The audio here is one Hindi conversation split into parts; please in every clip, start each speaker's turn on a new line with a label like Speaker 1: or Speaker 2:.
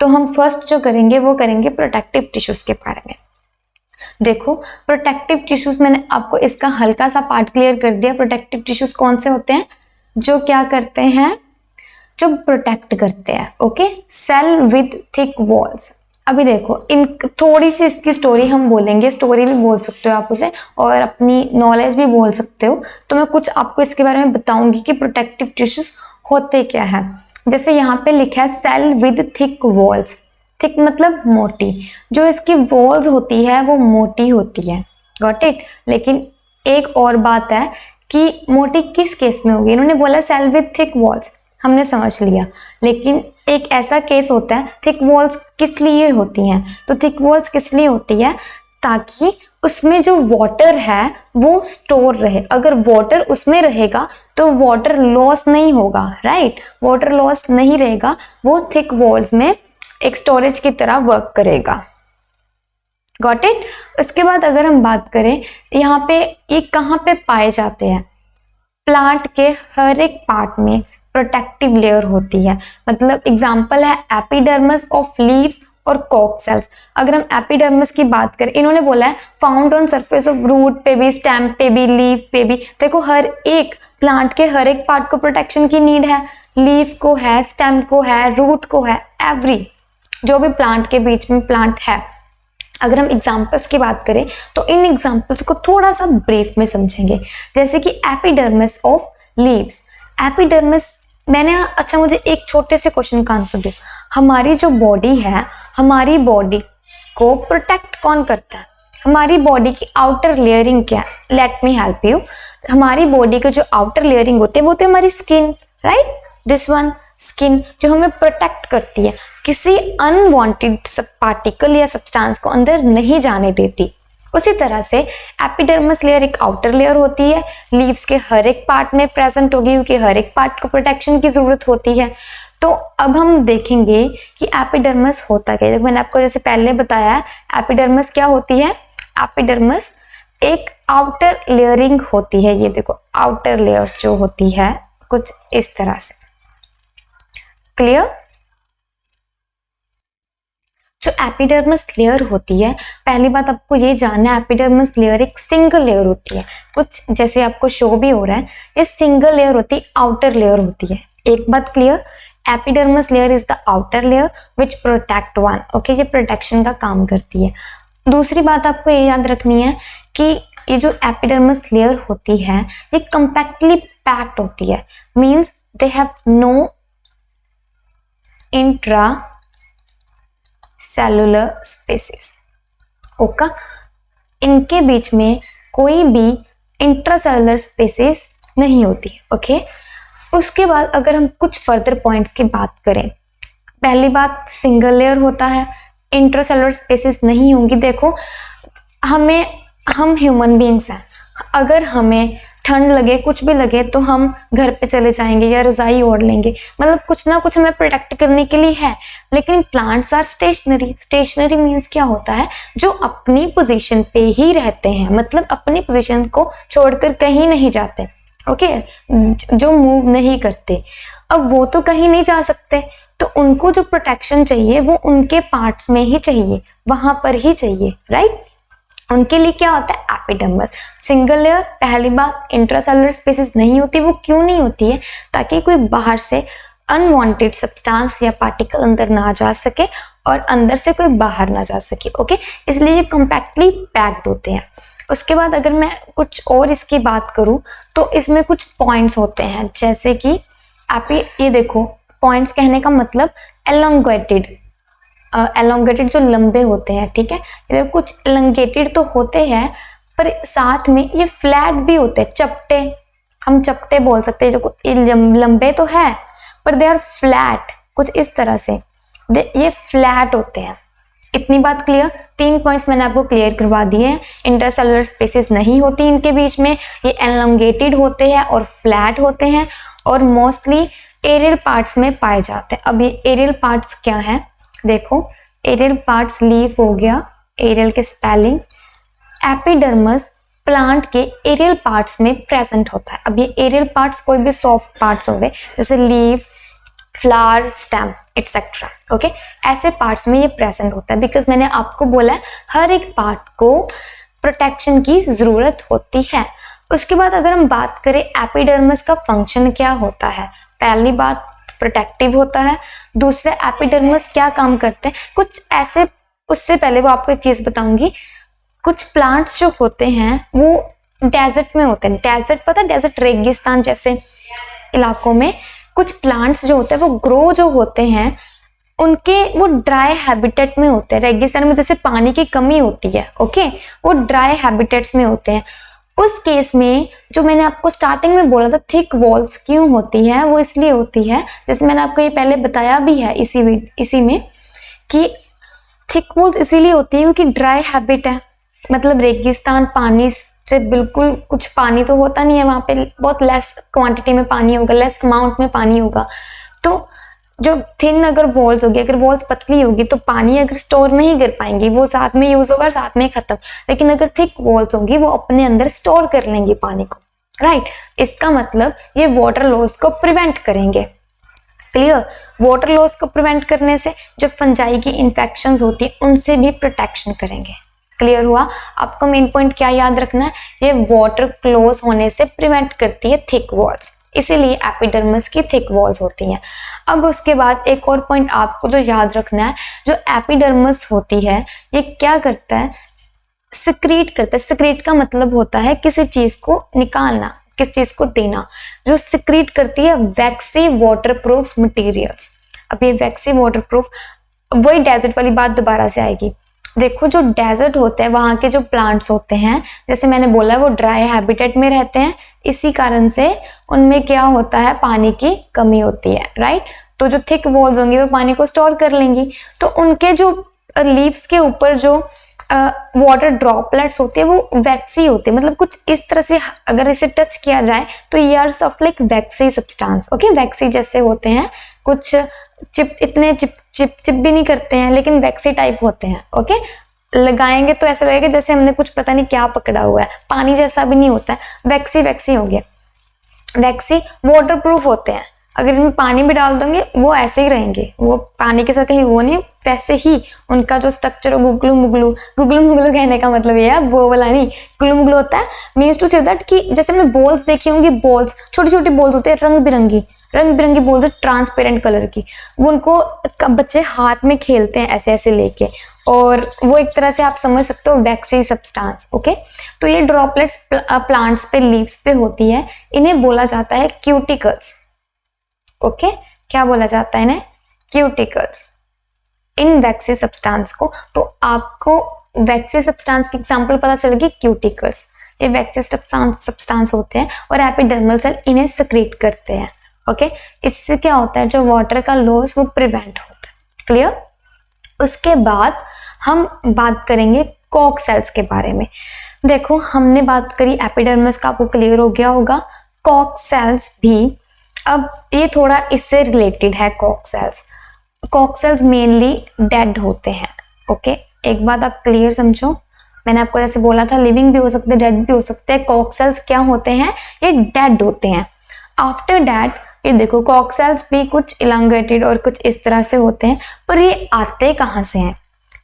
Speaker 1: तो हम फर्स्ट जो करेंगे वो करेंगे प्रोटेक्टिव टिश्यूज के बारे में। देखो प्रोटेक्टिव टिश्यूज, मैंने आपको इसका हल्का सा पार्ट क्लियर कर दिया। प्रोटेक्टिव टिश्यूज कौन से होते हैं? जो क्या करते हैं, जो प्रोटेक्ट करते हैं। Okay, cell with thick walls. अभी देखो इन थोड़ी सी इसकी स्टोरी हम बोलेंगे, स्टोरी भी बोल सकते हो आप उसे, और अपनी नॉलेज भी बोल सकते हो। तो मैं कुछ आपको इसके बारे में बताऊंगी कि प्रोटेक्टिव टिश्यूज होते क्या है। जैसे यहाँ पे लिखा है cell with thick walls. Thick मतलब मोटी, जो इसकी वॉल्स होती है वो मोटी होती है। Got it. लेकिन एक और बात है कि मोटी किस केस में होगी। इन्होंने बोला सेल विद थिक वॉल्स, हमने समझ लिया, लेकिन एक ऐसा केस होता है, थिक वॉल्स किस लिए होती हैं? तो थिक वॉल्स किस लिए होती है? ताकि उसमें जो वाटर है वो स्टोर रहे। अगर वाटर उसमें रहेगा तो वाटर लॉस नहीं होगा, राइट। वाटर लॉस नहीं रहेगा, वो थिक वॉल्स में एक स्टोरेज की तरह वर्क करेगा। Got it. उसके बाद अगर हम बात करें यहाँ पे ये कहाँ पे पाए जाते हैं, प्लांट के हर एक पार्ट में प्रोटेक्टिव लेयर होती है। मतलब एग्जांपल है एपिडर्मिस ऑफ लीव्स और कॉक सेल्स। अगर हम एपिडर्मिस की बात करें, इन्होंने बोला है found on surface of root पे भी, स्टेम पे भी, लीफ पे भी। देखो हर एक प्लांट के हर एक पार्ट को प्रोटेक्शन की नीड है। लीफ को है, स्टेम को है, रूट को है, एवरी जो भी प्लांट के बीच में प्लांट है। अगर हम एग्जाम्पल्स की बात करें तो इन एग्जाम्पल्स को थोड़ा सा ब्रीफ में समझेंगे। जैसे कि एपिडर्मिस ऑफ लीव्स। एपिडर्मिस मैंने, अच्छा मुझे एक छोटे से क्वेश्चन का आंसर दो। हमारी जो बॉडी है, हमारी बॉडी को प्रोटेक्ट कौन करता है? हमारी बॉडी की आउटर लेयरिंग क्या है? Let me help you. हमारी बॉडी के जो आउटर लेयरिंग होती है वो तो हमारी skin, right, this one skin, जो हमें प्रोटेक्ट करती है, किसी अनवांटेड पार्टिकल या सब्सटेंस को अंदर नहीं जाने देती। उसी तरह से एपिडर्मिस लेयर एक आउटर लेयर होती है, लीव्स के हर एक पार्ट में प्रेजेंट होगी क्योंकि हर एक पार्ट को प्रोटेक्शन की जरूरत होती है। तो अब हम देखेंगे कि एपिडर्मिस होता क्या है। मैंने आपको जैसे पहले बताया है, एपिडर्मिस क्या होती है? एपिडर्मिस एक आउटर लेयरिंग होती है। ये देखो आउटर लेयर जो होती है कुछ इस तरह से, क्लियर। जो एपिडर्मिस लेयर होती है, पहली बात आपको ये जानना है, एपिडर्मिस लेयर एक सिंगल लेयर होती है। कुछ जैसे आपको शो भी हो रहा है, ये सिंगल लेयर होती है, आउटर लेयर होती है। एक बात clear, epidermis layer is the outer layer which protect one. Okay, ये प्रोटेक्शन का काम करती है। दूसरी बात आपको ये याद रखनी है कि ये जो एपिडर्मिस लेयर होती है ये कंपैक्टली पैक्ड होती है, means they have no intracellular spaces. Okay, इनके बीच में कोई भी इंट्रासेलुलर स्पेसेस नहीं होती। ओके, उसके बाद अगर हम कुछ फर्दर पॉइंट्स की बात करें, पहली बात सिंगल लेयर होता है, इंट्रासेलुलर स्पेसेस नहीं होंगी। देखो हम ह्यूमन बीइंग्स हैं, अगर हमें ठंड लगे, कुछ भी लगे, तो हम घर पे चले जाएंगे या रजाई ओढ़ लेंगे, मतलब कुछ ना कुछ हमें प्रोटेक्ट करने के लिए है। लेकिन plants are stationary. Stationary means क्या होता है? जो अपनी पोजीशन पे ही रहते हैं, मतलब अपनी पोजीशन को छोड़कर कहीं नहीं जाते। ओके, जो मूव नहीं करते। अब वो तो कहीं नहीं जा सकते, तो उनको जो प्रोटेक्शन चाहिए वो उनके पार्ट्स में ही चाहिए, वहां पर ही चाहिए, राइट। उनके लिए क्या होता है? Epidermis single layer. पहली बात, इंट्रासेलुलर स्पेसेस नहीं होती। वो क्यों नहीं होती है? ताकि कोई बाहर से अनवांटेड सब्सटेंस या पार्टिकल अंदर ना जा सके और अंदर से कोई बाहर ना जा सके। ओके, इसलिए ये कंपैक्टली पैक्ड होते हैं। उसके बाद अगर मैं कुछ और इसकी बात करूं तो इसमें कुछ पॉइंट्स होते हैं, जैसे कि आप ये देखो, पॉइंट्स कहने का मतलब एलोंगेटेड, एलोंगेटेड जो लंबे होते हैं, ठीक है। ये कुछ एलोंगेटेड तो होते हैं पर साथ में ये फ्लैट भी होते हैं, चपटे, हम चपटे बोल सकते हैं। जो लंबे तो है पर दे आर फ्लैट, कुछ इस तरह से ये फ्लैट होते हैं। इतनी बात क्लियर। 3 पॉइंट्स मैंने आपको क्लियर करवा दिए हैं। इंटरसेलुलर स्पेसेस नहीं होती इनके बीच में, ये एलोंगेटेड होते हैं और फ्लैट होते हैं और मोस्टली एरियल पार्ट्स में पाए जाते हैं। अब ये एरियल पार्ट्स क्या है? देखो, एरियल पार्ट्स लीफ हो गया, एरियल के स्पेलिंग। एपिडर्मिस प्लांट के एरियल पार्ट्स में प्रेजेंट होता है। अब ये एरियल पार्ट्स कोई भी सॉफ्ट पार्ट्स हो गए, जैसे leaf, flower, stem etcetera. Okay, ऐसे पार्ट्स में ये प्रेजेंट होता है, बिकॉज मैंने आपको बोला है हर एक पार्ट को प्रोटेक्शन की जरूरत होती है। उसके बाद अगर हम बात करें एपिडर्मिस का फंक्शन क्या होता है, पहली बात प्रोटेक्टिव होता है, दूसरा एपिडर्मिस क्या काम करते हैं कुछ ऐसे। उससे पहले वो आपको एक चीज बताऊंगी, कुछ प्लांट्स जो होते हैं वो डेजर्ट में होते हैं। डेजर्ट पता है, डेजर्ट रेगिस्तान जैसे इलाकों में कुछ प्लांट्स जो होते हैं वो ग्रो जो होते हैं उनके वो ड्राई हैबिटेट में होते हैं। रेगिस्तान में जैसे पानी की कमी होती है, ओके, वो ड्राई हैबिटेट्स में होते हैं। उस केस में जो मैंने आपको स्टार्टिंग में बोला था थिक वॉल्स क्यों होती है, वो इसलिए होती है, जैसे मैंने आपको ये पहले बताया भी है इसी में कि थिक वॉल्स इसीलिए होती है क्योंकि ड्राई हैबिट है। मतलब रेगिस्तान पानी से बिल्कुल, कुछ पानी तो होता नहीं है वहाँ पे, बहुत लेस क्वांटिटी में पानी होगा, लेस अमाउंट में पानी होगा। तो जो थिन अगर वॉल्स होगी, अगर वॉल्स पतली होगी तो पानी अगर स्टोर नहीं कर पाएंगी, वो साथ में यूज होगा और साथ में खत्म। लेकिन अगर थिक वॉल्स होगी वो अपने अंदर स्टोर कर लेंगी पानी को, राइट। इसका मतलब ये वाटर लॉस को प्रिवेंट करेंगे। क्लियर? वाटर लॉस को प्रिवेंट करने से जो फंजाई की इन्फेक्शंस होती है उनसे भी प्रोटेक्शन करेंगे। क्लियर हुआ? आपको मेन पॉइंट क्या याद रखना है, ये वाटर क्लोज होने से प्रिवेंट करती है थिक वॉल्स, इसीलिए एपिडर्मिस की थिक वॉल्स होती हैं। अब उसके बाद एक और पॉइंट आपको जो याद रखना है, जो एपिडर्मिस होती है ये क्या करता है, सिक्रीट करता है। सिक्रीट का मतलब होता है किसी चीज को निकालना, किस चीज को देना। जो सिक्रीट करती है वैक्सी वाटरप्रूफ मटेरियल्स। अब ये वैक्सी वाटरप्रूफ, वही डेजर्ट वाली बात दोबारा से आएगी। देखो जो डेजर्ट होते हैं वहाँ के जो प्लांट्स होते हैं, जैसे मैंने बोला वो ड्राई हैबिटेट में रहते हैं, इसी कारण से उनमें क्या होता है, पानी की कमी होती है, राइट। तो जो थिक वॉल्स होंगी वो पानी को स्टोर कर लेंगी, तो उनके जो लीव्स के ऊपर जो वाटर ड्रॉपलेट्स होते हैं वो वैक्सी होते हैं। मतलब कुछ इस तरह से अगर इसे टच किया जाए तो ये are soft like waxy substance. Okay, waxy जैसे होते हैं, कुछ इतने चिप भी नहीं करते हैं लेकिन वैक्सी टाइप होते हैं। ओके, लगाएंगे तो ऐसा लगेगा जैसे हमने कुछ पता नहीं क्या पकड़ा हुआ है, पानी जैसा भी नहीं होता है, वैक्सी हो गया। वैक्सी वाटरप्रूफ होते हैं, अगर इनमें पानी भी डाल दोगे वो ऐसे ही रहेंगे, वो पानी के साथ कहीं वो नहीं, वैसे ही उनका जो स्ट्रक्चर हो गुगलू मुगलू कहने का मतलब ये है, वो वाला नहीं, गुगलू मुगलू होता है, मीन्स टू से दैट कि जैसे हमने बॉल्स देखी होंगी, बॉल्स छोटी छोटी बॉल्स होते हैं रंग बिरंगी बॉल्स है ट्रांसपेरेंट कलर की, वो उनको बच्चे हाथ में खेलते हैं ऐसे ऐसे लेके, और वो एक तरह से आप समझ सकते हो वैक्सी सब्सटेंस। ओके, तो ये ड्रॉपलेट्स प्लांट्स पे, लीव्स पे होती है, इन्हें बोला जाता है क्यूटिकल्स। ओके, क्या बोला जाता है इन्हें, क्यूटिकल्स, इन वैक्सी सब्सटेंस को। तो आपको वैक्सी सब्सटेंस की एग्जांपल पता चलेगी, क्यूटिकल्स, ये वैक्सी सब्सटेंस होते हैं और एपिडर्मल सेल इन्हें सिक्रीट करते हैं। ओके, इससे क्या होता है, जो वाटर का लॉस वो प्रिवेंट होता है। क्लियर? उसके बाद हम बात करेंगे कॉक सेल्स के बारे में। देखो हमने बात करी एपिडर्मिस का, आपको क्लियर हो गया होगा। कॉक सेल्स भी, अब ये थोड़ा इससे रिलेटेड है। कॉक सेल्स मेनली डेड होते हैं। ओके, एक बात आप क्लियर समझो, मैंने आपको जैसे बोला था लिविंग भी हो सकते हैं, डेड भी हो सकते हैं। कॉक सेल्स क्या होते हैं, ये डेड होते हैं। आफ्टर डेट ये देखो कॉक सेल्स भी कुछ इलांगेटेड और कुछ इस तरह से होते हैं, पर ये आते कहाँ से हैं,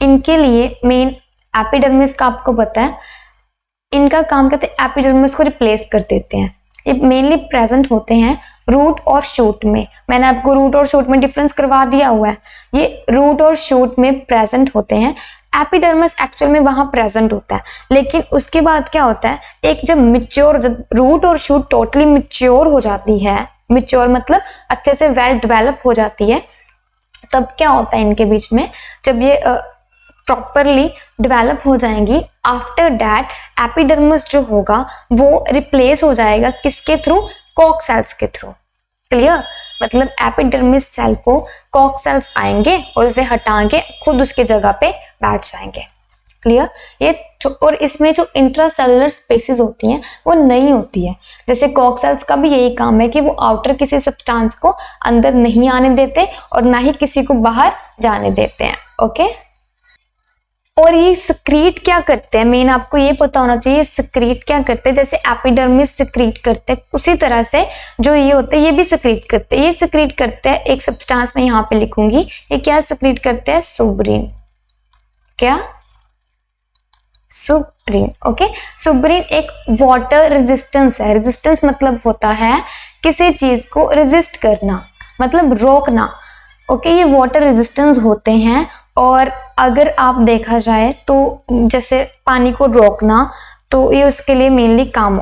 Speaker 1: इनके लिए मेन एपिडर्मिस का आपको पता है, इनका काम कहते हैं एपिडर्मिस को रिप्लेस कर देते हैं। ये मेनली प्रेजेंट होते हैं रूट और शूट में। मैंने आपको रूट और शूट में डिफरेंस करवा दिया हुआ है, ये रूट और शूट में प्रेजेंट होते हैं। एपिडर्मिस एक्चुअल में वहां प्रेजेंट होता है, लेकिन उसके बाद क्या होता है, एक जब रूट और शूट टोटली मिच्योर हो जाती है, मिच्योर मतलब अच्छे से वेल डेवलप हो जाती है, तब क्या होता है इनके बीच में, जब ये प्रॉपरली डेवलप हो जाएंगी, आफ्टर दैट एपिडर्मिस जो होगा वो रिप्लेस हो जाएगा किसके थ्रू, कॉक सेल्स के थ्रू। क्लियर? मतलब एपिडर्मिस सेल को कॉक सेल्स आएंगे और उसे हटा के खुद उसके जगह पे बैठ जाएंगे। क्लियर? ये और इसमें जो इंट्रासेलुलर स्पेसेस होती हैं वो नहीं होती है। जैसे कॉक सेल्स का भी यही काम है कि वो आउटर किसी सब्सटेंस को अंदर नहीं आने देते और ना ही किसी को बाहर जाने देते हैं। ओके, और ये सिक्रीट क्या करते हैं, मेन आपको ये पता होना चाहिए सिक्रीट क्या करते हैं। जैसे एपिडर्मिस सिक्रीट करते हैं, उसी तरह से जो ये होते हैं ये भी सिक्रीट करते हैं। ये सिक्रीट करते हैं एक सब्सटेंस में यहाँ पे लिखूंगी, ये क्या सिक्रीट करते हैं, सुब्रीन। क्या, सुब्रीन। ओके, सुब्रीन एक वाटर रेजिस्टेंस है। रेजिस्टेंस मतलब होता है किसी चीज को रेजिस्ट करना, मतलब रोकना। ओके, ये वाटर रेजिस्टेंस होते हैं। और अगर आप देखा जाए तो जैसे पानी को रोकना, तो ये उसके लिए मेनली काम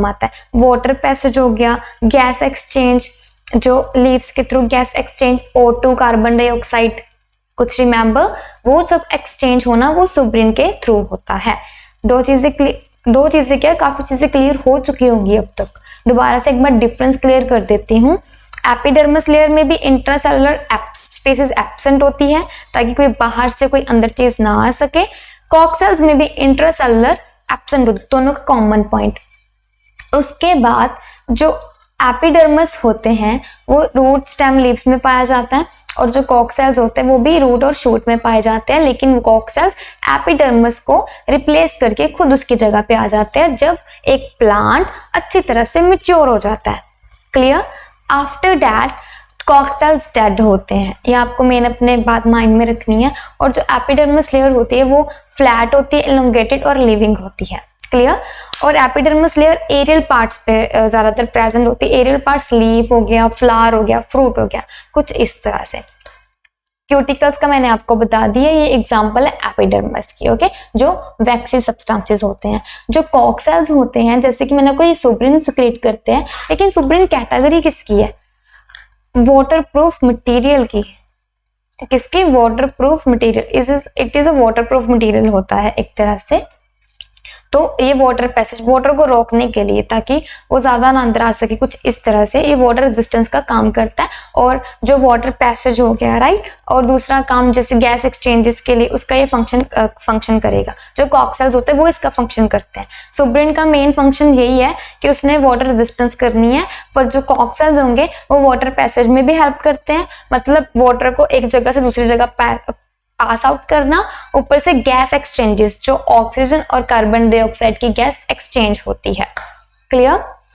Speaker 1: आता है। वाटर पैसेज हो गया, गैस एक्सचेंज, जो लीव्स के through gas exchange, O2 carbon dioxide, कुछ रिमेंबर, वो सब एक्सचेंज होना वो सुब्रीन के थ्रू होता है। दो चीजें क्या, काफी चीजें क्लियर हो चुकी होंगी अब तक। दोबारा से एक बार डिफरेंस क्लियर कर देती हूँ। एपिडर्मिस लेयर में भी इंट्रासेलुलर स्पेसेस एब्सेंट होती है ताकि कोई बाहर से कोई अंदर चीज ना आ सके। कॉक सेल्स में भी इंट्रासेलुलर एब्सेंट होती है, दोनों का कॉमन पॉइंट। उसके बाद जो एपिडर्मिस होते हैं वो रूट, स्टेम, लीव्स में पाया जाता है, और जो कॉक सेल्स होते हैं वो भी रूट और शूट में पाए जाते हैं। लेकिन वो कॉक सेल्स एपिडर्मिस को रिप्लेस करके खुद उसकी जगह पे आ जाते हैं जब एक प्लांट अच्छी तरह से मैच्योर हो जाता है। क्लियर? आफ्टर दैट कॉक सेल्स डेड होते हैं। ये आपको मेन अपने बात माइंड में रखनी है। और जो एपिडर्मिस लेयर होती है वो फ्लैट होती है, एलोंगेटेड और लिविंग होती है। क्लियर? और एपिडर्मिस लेयर एरियल पार्ट्स पे ज्यादातर प्रेजेंट होती है। एरियल पार्ट्स लीफ हो गया, फ्लावर हो गया, फ्रूट हो गया, कुछ इस तरह से। क्यूटिकल्स का मैंने आपको बता दिया, ये एग्जांपल है एपिडर्मिस की। ओके, जो वैक्सी सब्सटेंसेस होते हैं। जो कॉक सेल्स होते हैं, जैसे कि मैंने कोई सुब्रीन सिक्रीट करते हैं, लेकिन सुब्रीन कैटेगरी किसकी है, वाटरप्रूफ मटेरियल की। किसकी, waterproof material. It is a waterproof material होता है एक तरह से। तो ये वाटर पैसेज, वाटर को रोकने के लिए ताकि वो ज्यादा ना अंदर आ सके, कुछ इस तरह से ये वाटर रेजिस्टेंस का काम करता है। और जो वाटर पैसेज हो गया, राइट, और दूसरा काम जैसे गैस एक्सचेंजेस के लिए उसका ये फंक्शन करेगा। जो कॉक सेल्स होते हैं वो इसका फंक्शन करते हैं। सुब्रीन का मेन फंक्शन यही है कि उसने वाटर रेजिस्टेंस करनी है, पर जो कॉक सेल्स होंगे वो वाटर पैसेज में भी हेल्प करते हैं, मतलब वाटर को एक जगह से दूसरी जगह पास आउट करना। ऊपर से गैस एक्सचेंजेस, जो ऑक्सीजन और कार्बन डाइऑक्साइड की गैस एक्सचेंज होती है। क्लियर?